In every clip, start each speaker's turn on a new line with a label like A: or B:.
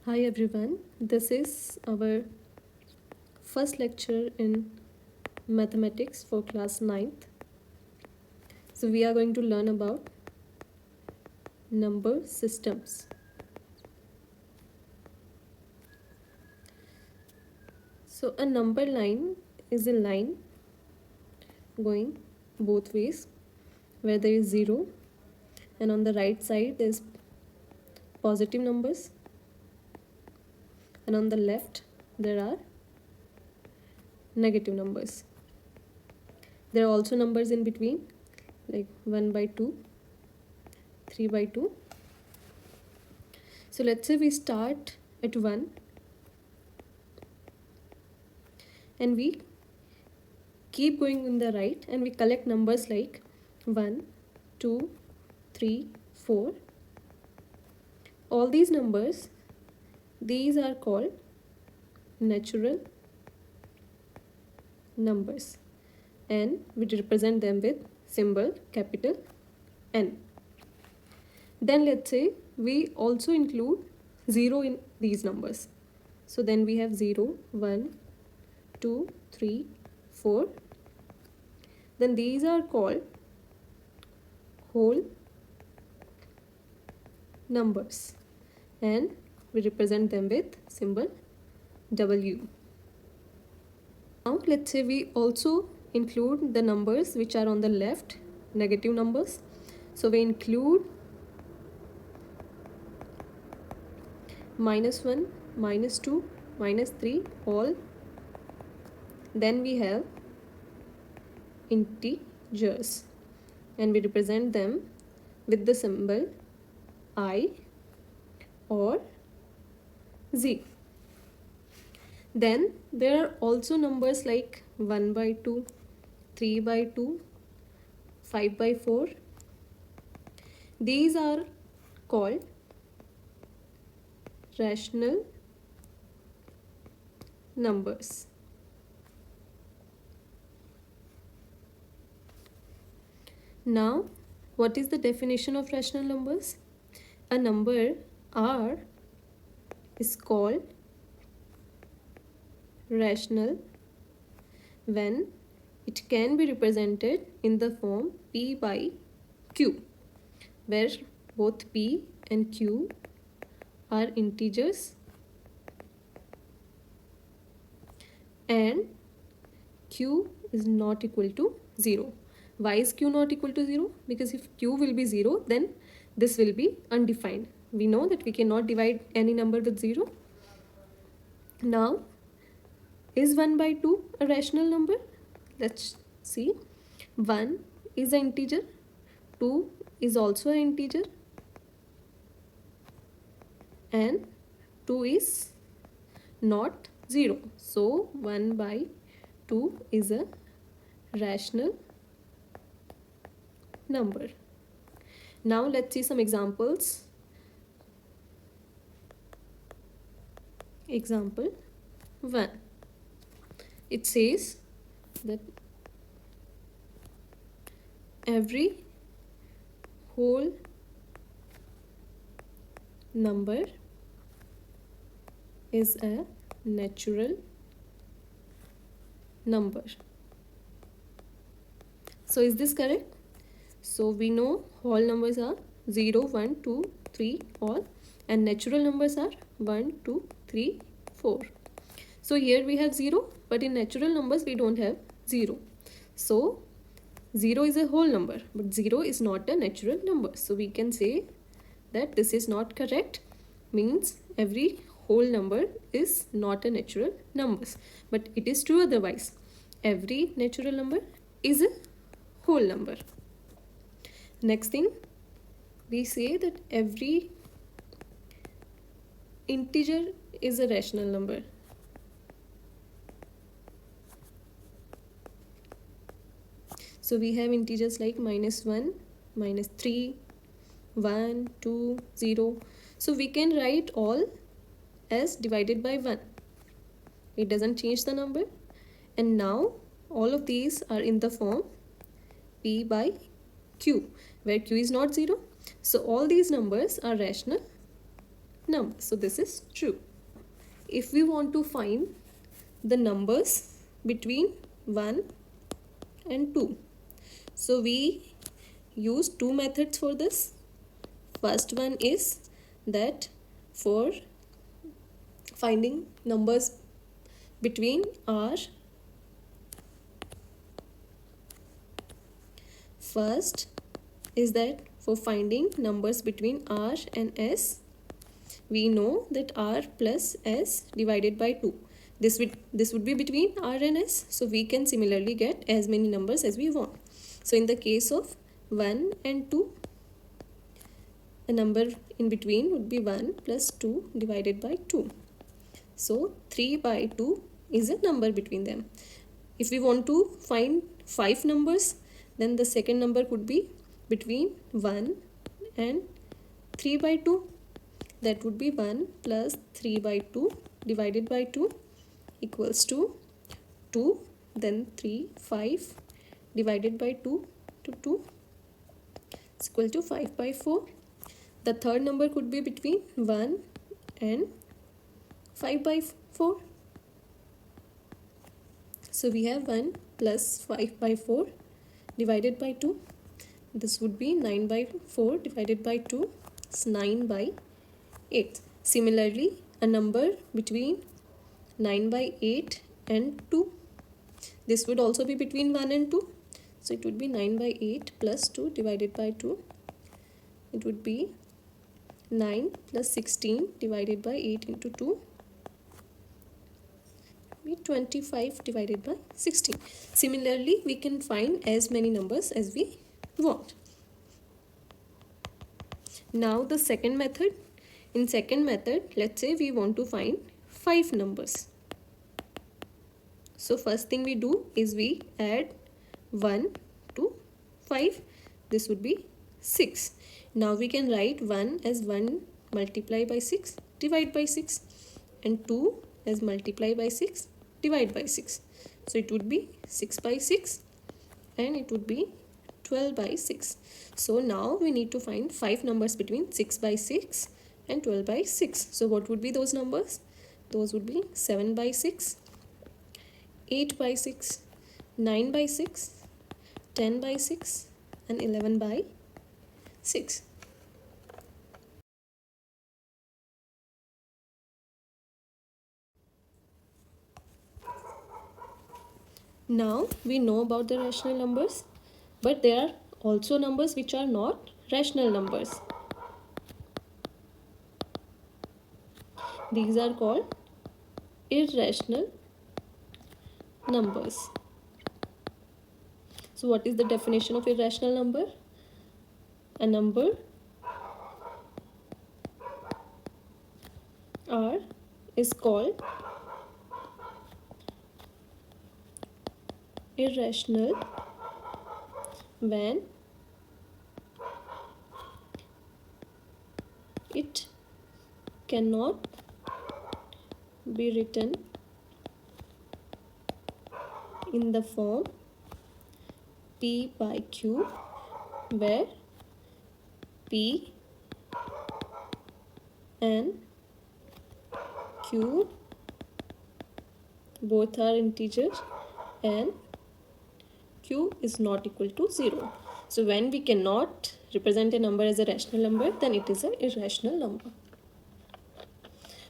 A: Hi everyone, this is our first lecture in mathematics for class 9th. So we are going to learn about number systems. So a number line is a line going both ways where there is 0 and on the right side there is positive numbers and on the left there are negative numbers. There are also numbers in between like 1 by 2, 3 by 2. So let's say we start at 1 and we keep going in the right and we collect numbers like 1, 2, 3, 4. All these numbers, these are called natural numbers and we represent them with symbol capital N. Then let's say we also include 0 in these numbers. So then we have 0, 1, 2, 3, 4. Then these are called whole numbers and we represent them with symbol W. Now let's say we also include the numbers which are on the left, negative numbers. So we include -1, -2, -3 all. Then we have integers and we represent them with the symbol I or Z. Then there are also numbers like 1 by 2, 3 by 2, 5 by 4. These are called rational numbers. Now, what is the definition of rational numbers? A number R is called rational when it can be represented in the form P by Q, where both P and Q are integers and Q is not equal to 0. Why is Q not equal to 0? Because if Q will be 0, then this will be undefined. We know that we cannot divide any number with 0. Now, is 1 by 2 a rational number? Let's see. 1 is an integer, 2 is also an integer, and 2 is not 0. So 1 by 2 is a rational number. Now let's see some examples. Example 1. It says that every whole number is a natural number. So is this correct? So we know whole numbers are 0, 1, 2, 3 all and natural numbers are 1, 2, 3, 4. So here we have 0 but in natural numbers we don't have 0. So 0 is a whole number but 0 is not a natural number. So we can say that this is not correct, means every whole number is not a natural number. But it is true otherwise. Every natural number is a whole number. Next thing, we say that every integer is a rational number. So we have integers like -1, -3, 1, 2, 0. So we can write all as divided by 1. It doesn't change the number. And now all of these are in the form P by Q, where Q is not 0. So all these numbers are rational number. So this is true. If we want to find the numbers between 1 and 2, so we use two methods for this. First one is that for finding numbers between r, first is that for finding numbers between r and s, we know that r plus s divided by 2. This would be between r and s, so we can similarly get as many numbers as we want. So in the case of 1 and 2, a number in between would be 1 plus 2 divided by 2. So 3 by 2 is a number between them. If we want to find 5 numbers, then the second number could be between 1 and 3 by 2. That would be 1 plus 3 by 2 divided by 2 equals to 2. Then 3, 5 divided by 2 to 2 is equal to 5 by 4. The third number could be between 1 and 5 by 4. So we have 1 plus 5 by 4 divided by 2. This would be 9 by 4 divided by 2. It's 9 by 8. Similarly, a number between 9 by 8 and 2. This would also be between 1 and 2. So it would be 9 by 8 plus 2 divided by 2. It would be 9 plus 16 divided by 8 into 2. Be 25 divided by 16. Similarly, we can find as many numbers as we want. Now the second method. In second method, let's say we want to find 5 numbers. So first thing we do is we add 1 to 5. This would be 6. Now we can write 1 as 1 multiply by 6 divide by 6 and 2 as multiply by 6 divide by 6. So it would be 6 by 6 and it would be 12 by 6. So now we need to find 5 numbers between 6 by 6 and 12 by 6. So what would be those numbers? Those would be 7 by 6, 8 by 6, 9 by 6, 10 by 6 and 11 by 6. Now we know about the rational numbers, but there are also numbers which are not rational numbers. These are called irrational numbers. So what is the definition of irrational number? A number R is called irrational when it cannot be written in the form P by Q, where P and Q both are integers and Q is not equal to 0. So when we cannot represent a number as a rational number, then it is an irrational number.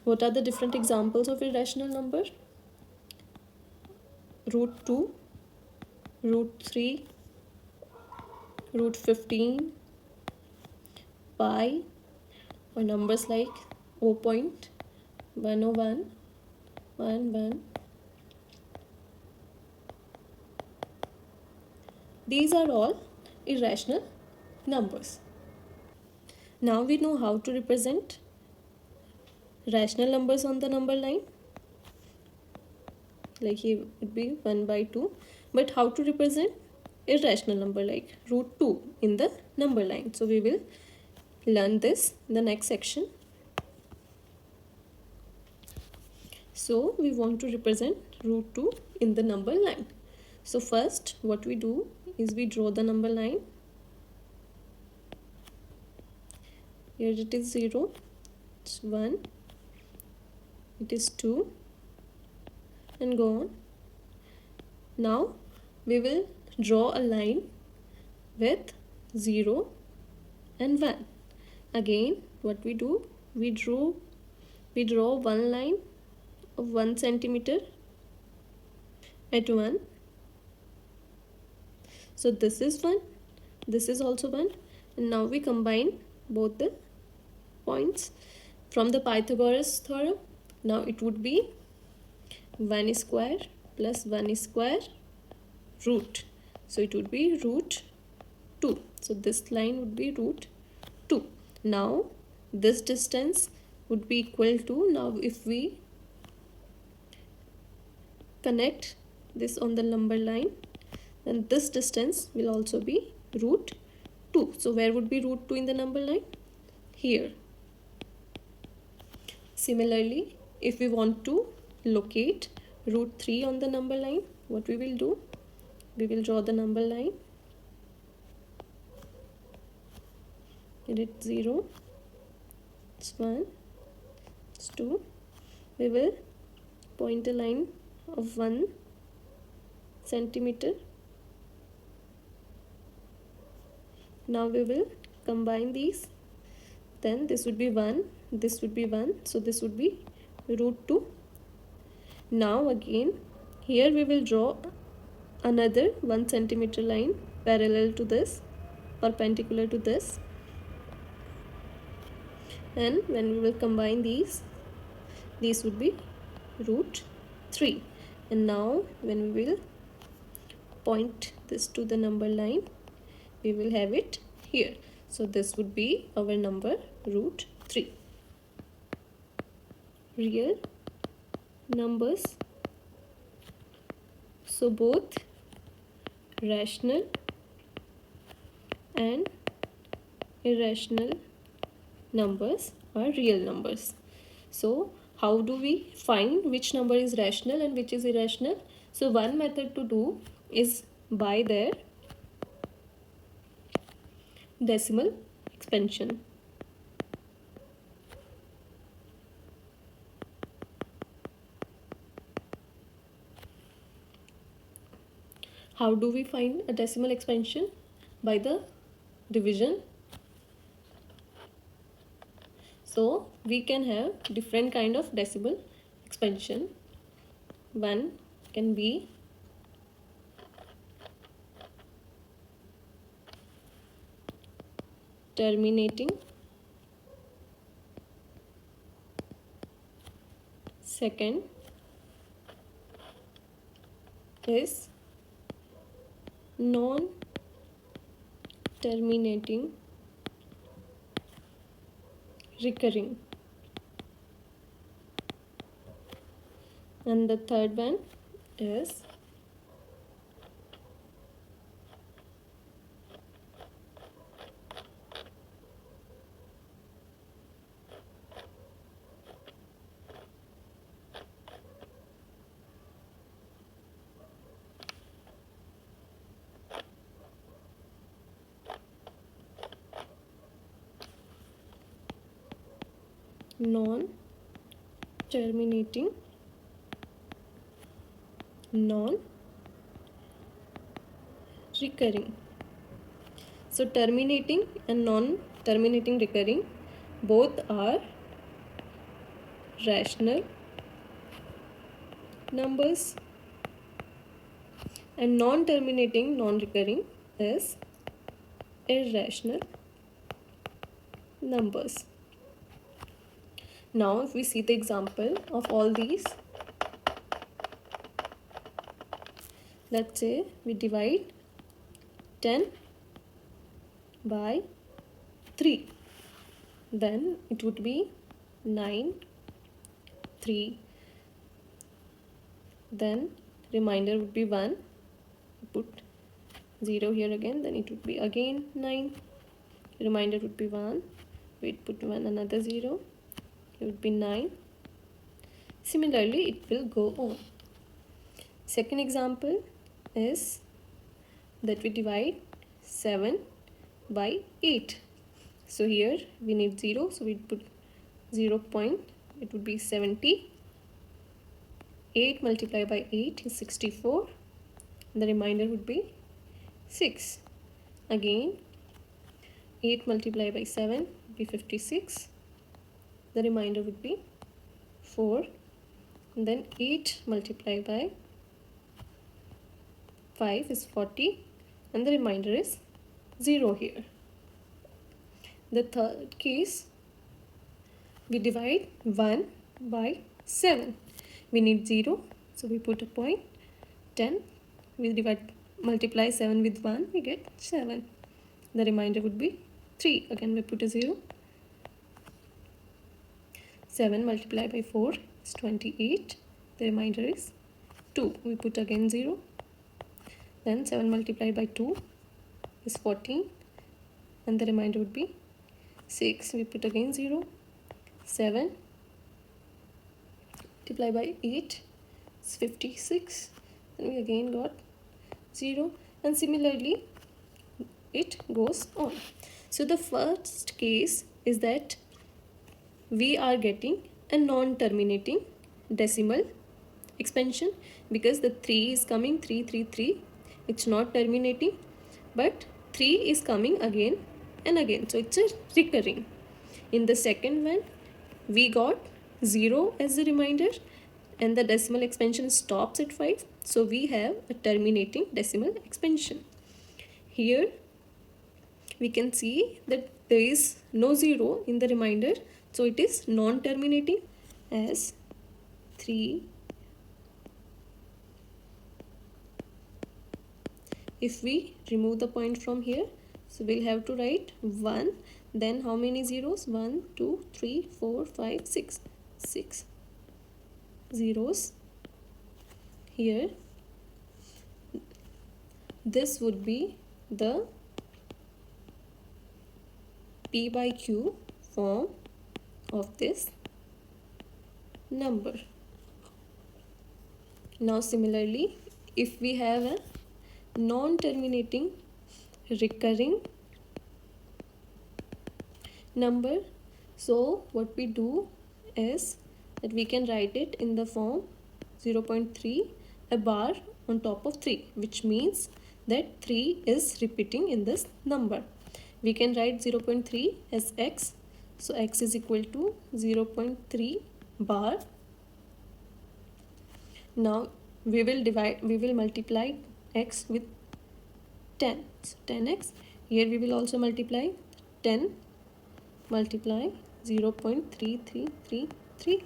A: What are the different examples of irrational number? Root 2, root 3, root 15, pi, or numbers like 0.101, 1. These are all irrational numbers. Now we know how to represent rational numbers on the number line. Like here would be 1 by 2. But how to represent irrational number like root 2 in the number line? So we will learn this in the next section. So we want to represent root 2 in the number line. So first what we do is we draw the number line. Here it is 0, it's 1, it is 2, and go on. Now we will draw a line with 0 and 1. Again, what we do, we draw one line of 1 centimeter at 1. So this is 1, this is also 1, and now we combine both the points from the Pythagoras theorem. Now it would be 1 square plus 1 square root. So it would be root 2. So this line would be root 2. Now this distance would be equal to, now if we connect this on the number line, then this distance will also be root 2. So where would be root 2 in the number line? Here. Similarly, if we want to locate root 3 on the number line, what we will do? We will draw the number line. Here it's 0, it's 1, it's 2. We will point a line of 1 centimeter. Now we will combine these. Then this would be 1, this would be 1, so this would be root 2. Now again, here we will draw another 1 centimeter line parallel to this, perpendicular to this. And when we will combine these would be root 3. And now when we will point this to the number line, we will have it here. So this would be our number root 3. Real numbers. So both rational and irrational numbers are real numbers. So how do we find which number is rational and which is irrational? So one method to do is by their decimal expansion. How do we find a decimal expansion? By the division. So we can have different kind of decimal expansion. One can be terminating, second is non-terminating recurring, and the third one is non-terminating non-recurring. So terminating and non-terminating recurring both are rational numbers, and non-terminating non-recurring is irrational numbers. Now if we see the example of all these, let's say we divide 10 by 3, then it would be 9, 3, then remainder would be 1, put 0 here again, then it would be again 9, remainder would be 1, we put 1 another 0, it would be 9. Similarly it will go on. Second example is that we divide 7 by 8. So here we need 0, so we put 0 point, it would be 70. 8 multiplied by 8 is 64. The remainder would be 6. Again, 8 multiplied by 7 would be 56. The remainder would be 4. And then 8 multiplied by 5 is 40. And the remainder is 0 here. The third case, we divide 1 by 7. We need 0, so we put a point. 10, we multiply 7 with 1, we get 7. The remainder would be 3. Again, we put a 0. 7 multiplied by 4 is 28. The remainder is 2. We put again 0. Then 7 multiplied by 2 is 14. And the remainder would be 6. We put again 0. 7 multiplied by 8 is 56. Then we again got 0. And similarly, it goes on. So the first case is that we are getting a non-terminating decimal expansion because the 3 is coming, 3, 3, 3. It's not terminating, but 3 is coming again and again. So it's a recurring. In the second one, we got 0 as a reminder and the decimal expansion stops at 5. So we have a terminating decimal expansion. Here we can see that there is no 0 in the remainder, so it is non-terminating as 3. If we remove the point from here, so we'll have to write 1. Then how many zeros? 1, 2, 3, 4, 5, 6. 6 zeros. Here, this would be the P by Q form of this number. Now similarly, if we have a non-terminating recurring number, so what we do is that we can write it in the form 0.3, a bar on top of 3, which means that 3 is repeating in this number. We can write 0.3 as x, so x is equal to 0.3 bar. Now we will multiply x with 10. So 10x. Here we will also multiply 10 multiply 0.3333.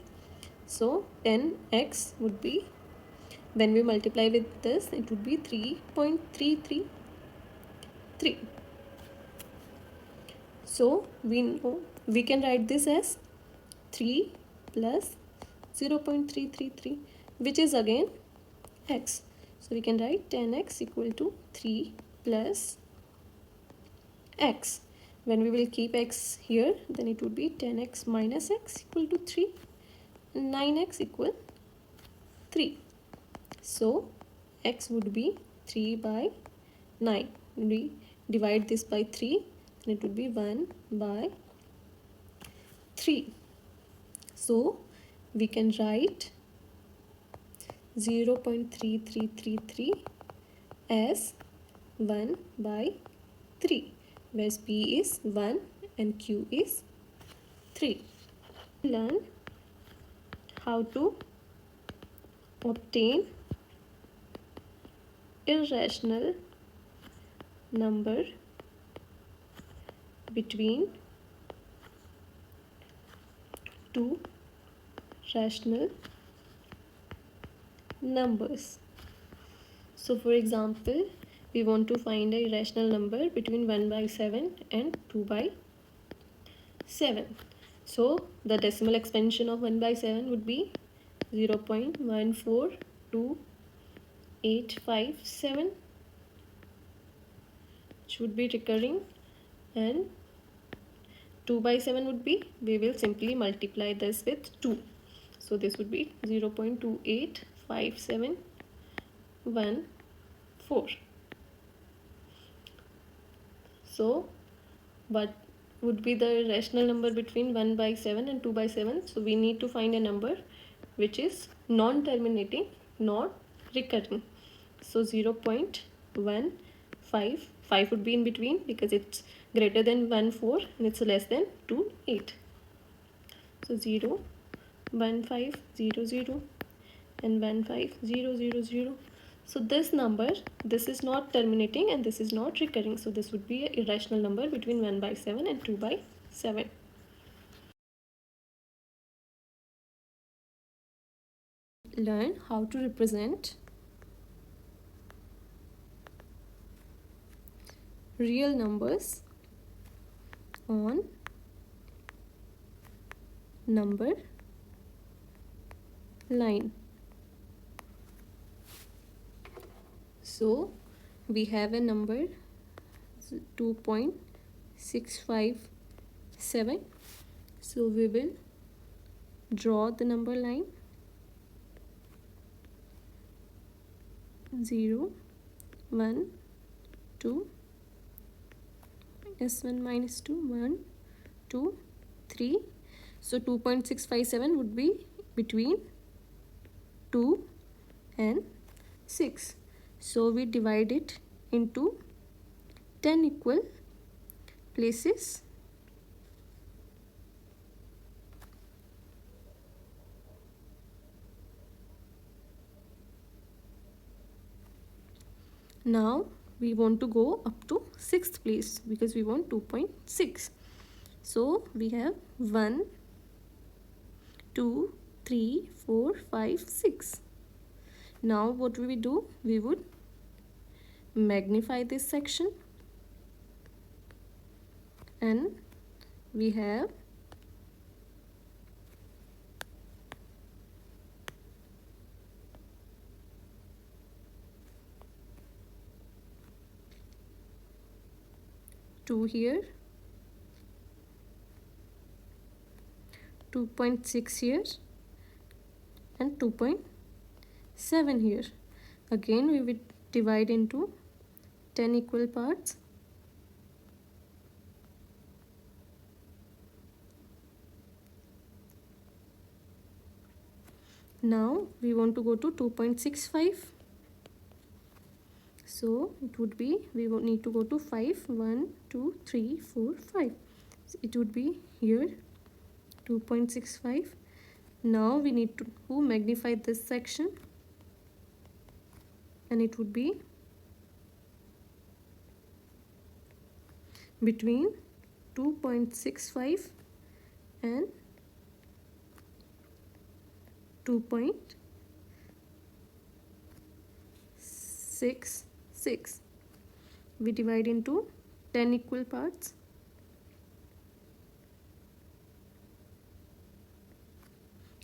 A: So 10x would be, when we multiply with this, it would be 3.333. So we know we can write this as 3 plus 0.333, which is again x. So we can write 10x equal to 3 plus x. When we will keep x here, then it would be 10x minus x equal to 3 and 9x equal 3. So x would be 3 by 9. We divide this by 3 and it would be 1 by 3. So we can write 0.3333 as 1 by 3, whereas P is 1 and Q is 3. Learn how to obtain irrational number between two rational numbers. So for example, we want to find a irrational number between 1 by 7 and 2 by 7. So the decimal expansion of 1 by 7 would be 0.142857, which would be recurring, and 2 by 7 would be, we will simply multiply this with 2. So this would be 0.285714. So but would be the rational number between 1 by 7 and 2 by 7. So we need to find a number which is non-terminating, not recurring. So 0.15, 5 would be in between because it's greater than 1 4 and it's less than 2 8. So 0 1 5 0 0 and 1 5 0 0 0. So this number, this is not terminating and this is not recurring. So this would be an irrational number between 1 by 7 and 2 by 7. Learn how to represent real numbers on number line. So we have a number 2.657. So we will draw the number line 0 1 2 -1 -2 1 2 3. So 2.657 would be between 2 and 6. So we divide it into 10 equal places. Now we want to go up to 6th place because we want 2.6. So we have 1 2 3 4 5 6. Now what we do, we would magnify this section and we have two here, 2.6 here and 2.7 here. Again we will divide into 10 equal parts. Now we want to go to 2.65. So it would be, we will need to go to 5 1 2 3 4 5. So it would be here 2.65. Now we need to magnify this section and it would be between 2.65 and 2.66. We divide into 10 equal parts.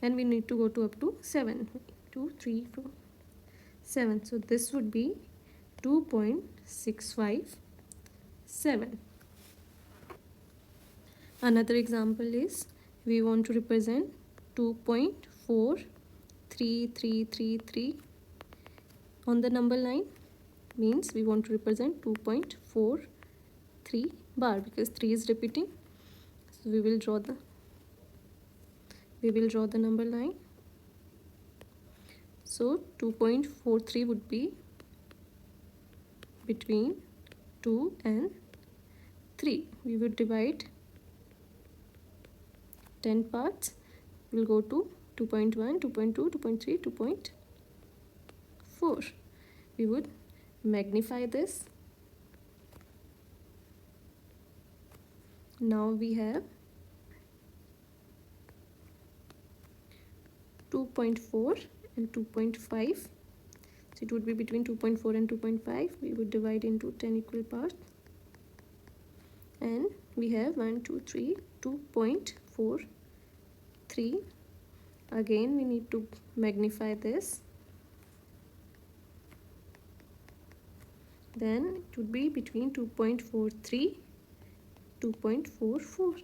A: And we need to go to up to 7. 2 3 4 7. So this would be 2.657. Another example is, we want to represent 2.4333 on the number line. Means we want to represent 2.43 bar because 3 is repeating. So we will draw the number line. So 2.43 would be between 2 and 3. We would divide 10 parts. We'll go to 2.1, 2.2, 2.3, 2.4. We would magnify this. Now we have 2.4 and 2.5. So it would be between 2.4 and 2.5. We would divide into 10 equal parts. And we have 1 2 3 2.43. Again we need to magnify this. Then it would be between 2.43 2.44.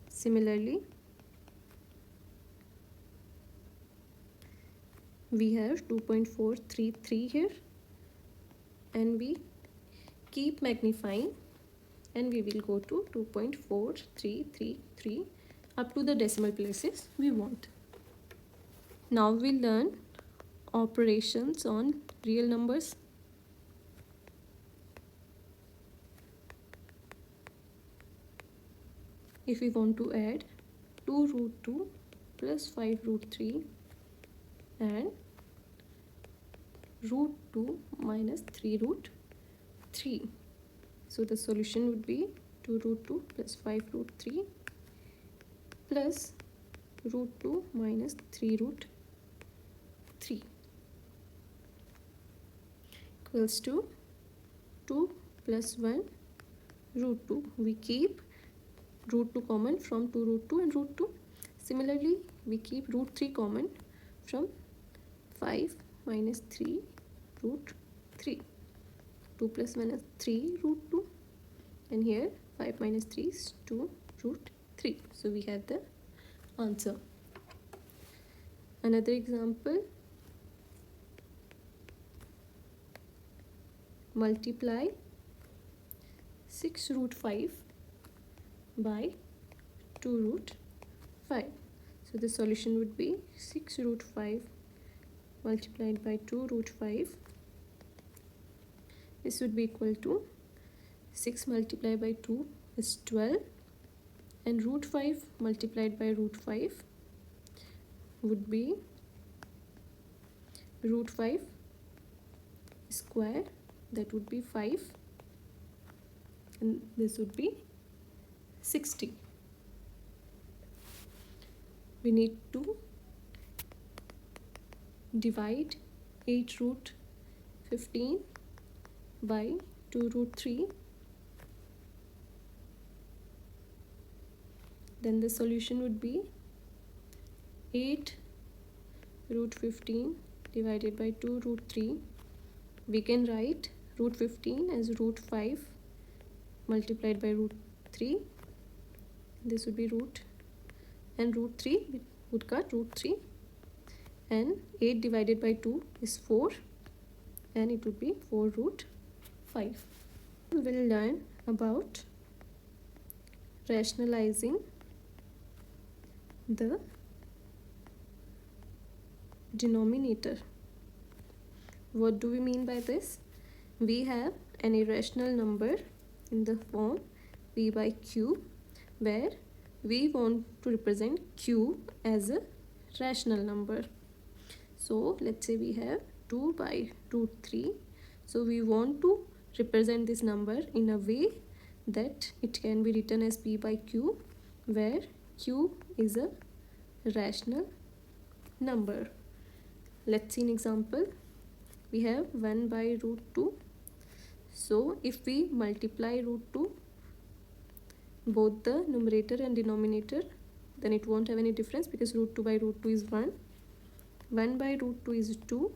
A: Similarly, we have 2.433 here and we keep magnifying and we will go to 2.4333 up to the decimal places we want. Now we'll learn operations on real numbers. If we want to add 2 root 2 plus 5 root 3 and root 2 minus 3 root 3. So the solution would be 2 root 2 plus 5 root 3 plus root 2 minus 3 root 3 equals to 2 plus 1 root 2. We keep root 2 common from 2 root 2 and root 2. Similarly, we keep root 3 common from 5 minus 3 root 3. 2 plus 1 is 3 root 2 and here 5 minus 3 is 2 root 3. So we have the answer. Another example, multiply 6 root 5 by 2 root 5. So the solution would be 6 root 5 multiplied by 2 root 5. This would be equal to 6 multiplied by 2 is 12 and root 5 multiplied by root 5 would be root 5 square, that would be 5, and this would be 60. We need to divide 8 root 15 by 2 root 3. Then the solution would be 8 root 15 divided by 2 root 3. We can write root 15 as root 5 multiplied by root 3. This would be root, and root 3 would cut root 3, and 8 divided by 2 is 4 and it would be 4 root 5. We will learn about rationalizing the denominator. What do we mean by this? We have an irrational number in the form p by q, where we want to represent q as a rational number. So let's say we have 2 by root 3. So we want to represent this number in a way that it can be written as p by q, where q is a rational number. Let's see an example. We have 1 by root 2. So if we multiply root 2, both the numerator and denominator, then it won't have any difference because root 2 by root 2 is 1. 1 by root 2 is 2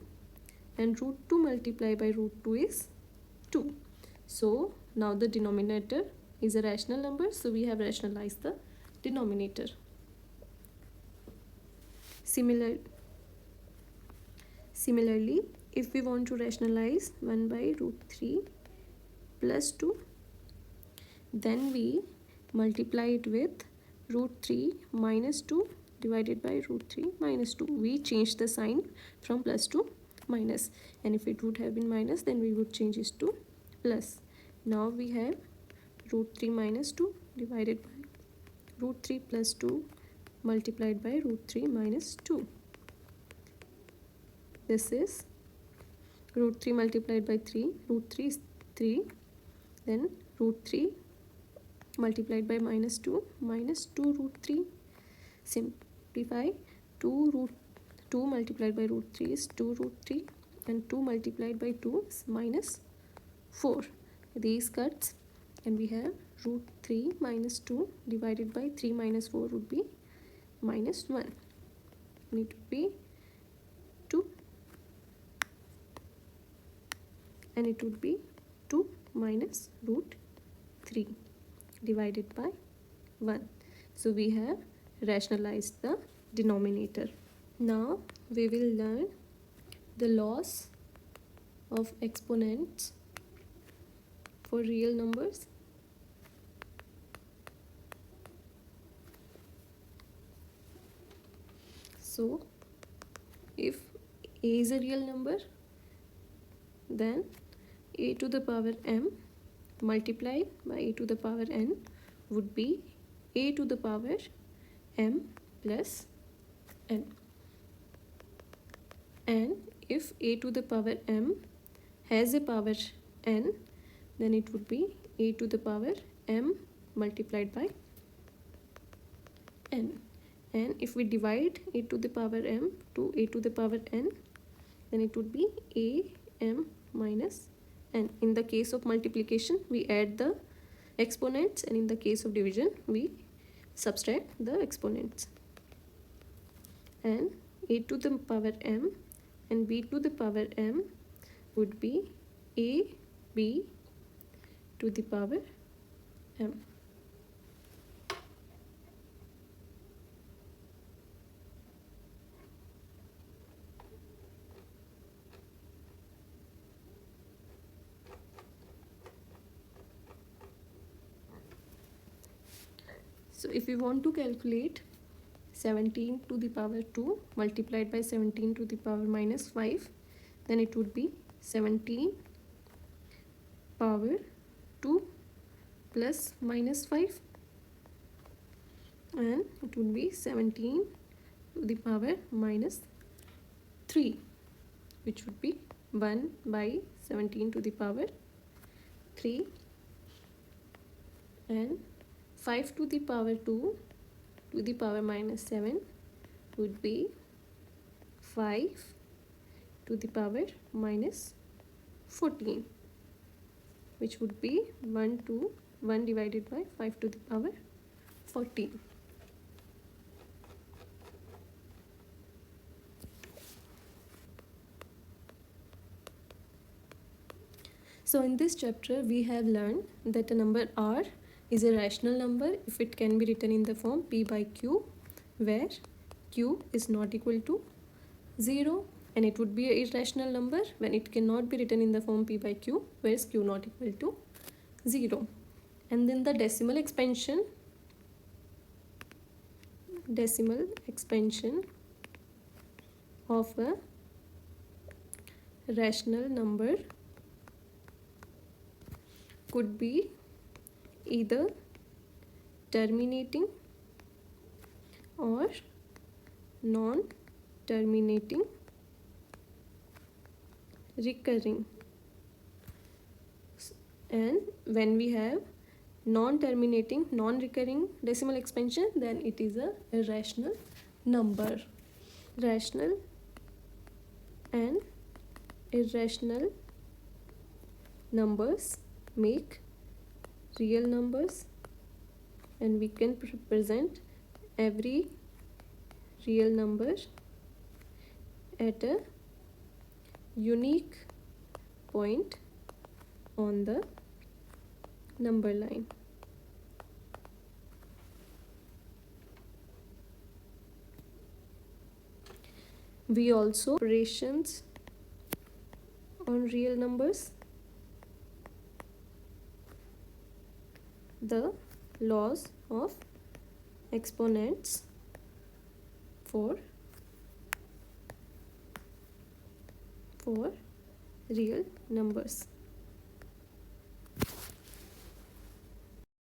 A: and root 2 multiplied by root 2 is 2. So now the denominator is a rational number, so we have rationalized the denominator. Similarly, if we want to rationalize 1 by root 3 plus 2, then we multiply it with root 3 minus 2 divided by root 3 minus 2. We change the sign from plus to minus, and if it would have been minus, then we would change it to plus. Now we have root 3 minus 2 divided by root 3 plus 2 multiplied by root 3 minus 2. This is root 3 multiplied by 3. Root 3 is 3. Then root 3 multiplied by minus 2 root 3. Simplify. 2 root 2 multiplied by root 3 is 2 root 3, and 2 multiplied by 2 is minus 4. These cuts, and we have root 3 minus 2 divided by 3 minus 4 would be minus 1, and it would be 2, and it would be 2 minus root 3 divided by 1. So we have rationalized the denominator. Now we will learn the laws of exponents for real numbers. So if a is a real number, then a to the power m multiplied by a to the power n would be a to the power m plus n. And if a to the power m has a power n, then it would be a to the power m multiplied by n. And if we divide a to the power m to a to the power n, then it would be a m minus n. In the case of multiplication, we add the exponents, and in the case of division, we subtract the exponents. And a to the power m and b to the power m would be a b to the power m. So if we want to calculate 17 to the power 2 multiplied by 17 to the power minus 5, then it would be 17 power 2 plus minus 5, and it would be 17 to the power minus 3, which would be 1 by 17 to the power 3, and 5 to the power 2 to the power minus 7 would be 5 to the power minus 14, which would be 1 divided by 5 to the power 14. So in this chapter, we have learned that a number r is a rational number if it can be written in the form p by q, where q is not equal to 0, and it would be an irrational number when it cannot be written in the form p by q, where is q not equal to 0. And then the decimal expansion of a rational number could be either terminating or non-terminating recurring. And when we have non-terminating, non-recurring decimal expansion, then it is a irrational number. Rational and irrational numbers make real numbers, and we can represent every real number at a unique point on the number line. We also operations on real numbers. The laws of exponents for real numbers.